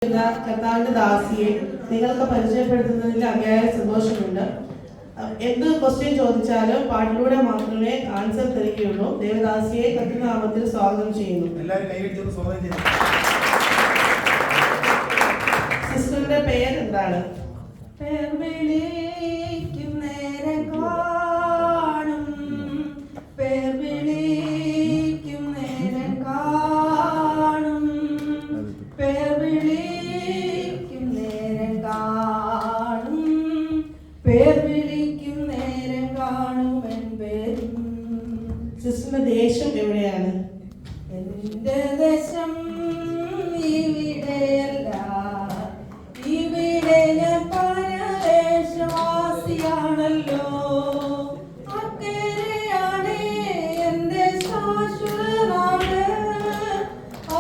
കർത്താവിന്റെ ദാസിയെ നിങ്ങൾക്ക് പരിചയപ്പെടുത്തുന്നതിൽ അതിയായ സന്തോഷമുണ്ട്. എന്ത് ക്വസ്റ്റ്യൻ ചോദിച്ചാലും പാട്ടിലൂടെ മാത്രമേ ആൻസർ തരികയുള്ളൂ. ദേവദാസിയെ കർത്തൃനാമത്തിൽ സ്വാഗതം ചെയ്യുന്നു. സിസ്റ്ററിന്റെ പേര് എന്താണ്? സിസ്റ്ററിന്റെ ദേശം എവിടെയാണ്? എന്റെ ദേശം ഇവിടെയല്ല, ഇവിടെ ഞാൻ പരദേശവാസിയാണല്ലോ. അക്കരെയാണ് എന്റെ ശാശ്വതനാട്,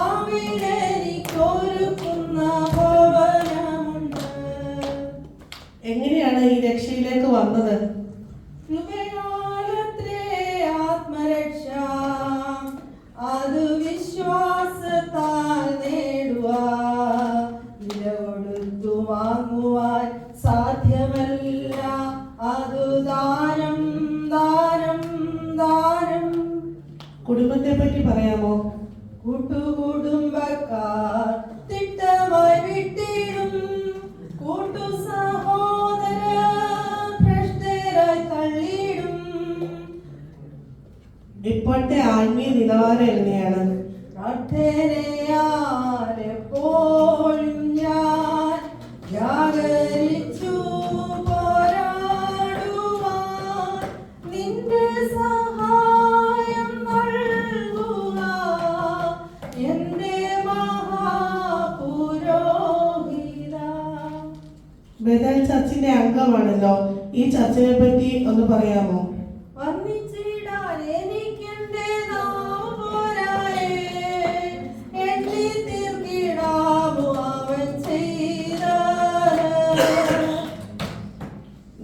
അവിടെ എനിക്കൊരുക്കുന്ന ഭവനമുണ്ട്. എങ്ങനെയാണ് ഈ രക്ഷയിലേക്ക് വന്നത്? ആത്മരക്ഷ അത് വിശ്വാസത്താൽ നേടുക, വില കൊടുത്തു വാങ്ങുവാൻ സാധ്യമല്ല. അത് ദാനം ദാനം ദാനം. കുടുംബത്തെ പറ്റി പറയാമോ? കൂട്ടുകുടുംബക്കാർ തിട്ടമായി വിട്ടിടും, കൂട്ടു സഹോദര ഭ്രഷ്ടരായി തള്ളിയിടും. ഇപ്പോഴത്തെ ആത്മീയ നിലവാരം എങ്ങനെയാണ്? പ്രാർത്ഥനയാലെപ്പോഴും ഞാൻ ജാഗരിച്ചു പോരാടുവാൻ, നിന്റെ സഹായം നൽകുക എന്റെ മഹാപുരോഹിത. ബദൽ ചർച്ചിന്റെ അംഗമാണല്ലോ, ഈ ചർച്ചിനെ പറ്റി ഒന്ന് പറയാമോ?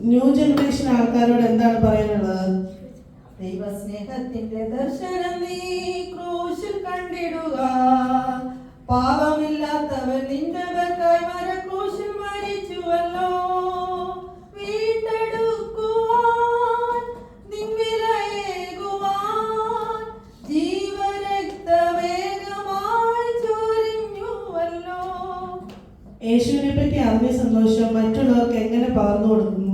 ന്യൂ ജനറേഷൻ ആൾക്കാരോട് എന്താണ് പറയാനുള്ളത്? ദൈവസ്നേഹത്തിന്റെ ദർശനം നീ ക്രൂശിൽ കണ്ടിടുക. പാപമില്ലാത്തവൻ നിന്റെ പേർക്കായി മരക്രൂശിൽ മരിച്ചുവല്ലോ. വീണ്ടെടുക്കുവാൻ നിൻ വിലയേകുവാൻ ജീവരക്തമേകമായി ചൊരിഞ്ഞുവല്ലോ. യേശുവിനെ പറ്റി അറിഞ്ഞ സന്തോഷം മറ്റുള്ളവർക്ക് എങ്ങനെ പകർന്നു കൊടുക്കുന്നു?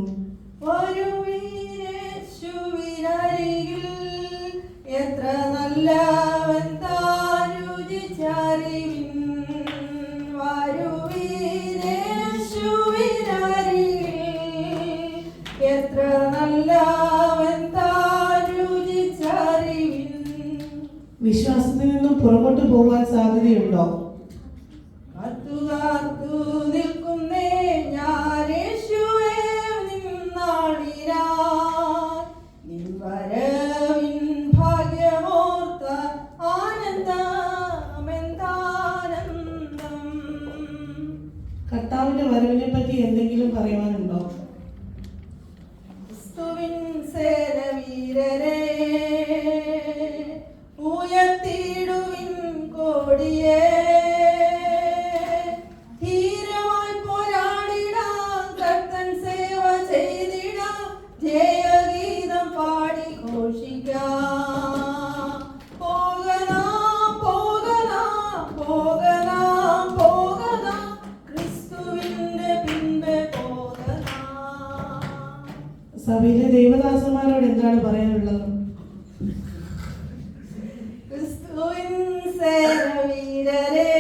എത്ര നല്ലവൻ താൻ രുചിച്ചറിവിൻ, എത്ര നല്ലവൻ താൻ രുചിച്ചറിവിൻ. വിശ്വാസത്തിൽ നിന്നും പുറകോട്ട് പോകാൻ സാധ്യതയുണ്ടോ? കാത്തു നിൽക്കുന്നേ ഞാൻ യേശുവേ നിന്നാളിനാ, നിൻ വരവിൻ ഭാഗ്യമോർത്ത ആനന്ദമെന്താനന്ദം. കർത്താവിന്റെ വരവിനെ പറ്റി എന്തെങ്കിലും പറയുവാനുണ്ടോ? ക്രിസ്തുവിൻ സേനവീരരെ ഉയർത്തിയിടുവിൻ കോടിയേ, ധീരമായി പോരാടിടാം, കർത്തൻ സേവ ചെയ്തിടാം, ജയഗീതം പാടി ഘോഷിക്കാം. പോകലാം പോകലാം പോകലാം പോകലാം, ക്രിസ്തുവിന്റെ പിൻപെ പോകലാം. സഭയിലെ ദൈവദാസന്മാരോട് എന്താണ് പറയാനുള്ളത്? ക്രിസ്തുവിൻ സേനവീരരെ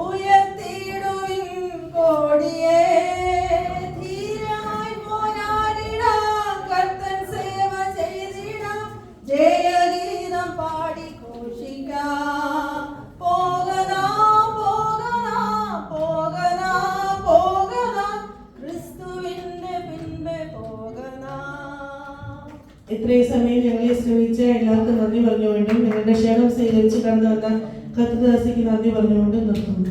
ഉയർത്തിയിടുവിൻ കോടിയേ, ധീരമായി പോരാടിടാം, കർത്തൻ സേവ ചെയ്തിടാം, ജയഗീതം പാടി ഘോഷിക്കാം. പോകലാം പോകലാം പോകലാം പോകലാം, ക്രിസ്തുവിന്റെ പിൻപെ പോകലാം. ഇത്രയും സമയം ഞങ്ങളെ ശ്രമിച്ച എല്ലാവർക്കും നന്ദി പറഞ്ഞുകൊണ്ടും നിങ്ങളുടെ ക്ഷേമം സ്വീകരിച്ച് കടന്നു വന്ന കർത്തൃദാസിക്ക് നന്ദി പറഞ്ഞുകൊണ്ടും നിർത്തുന്നു.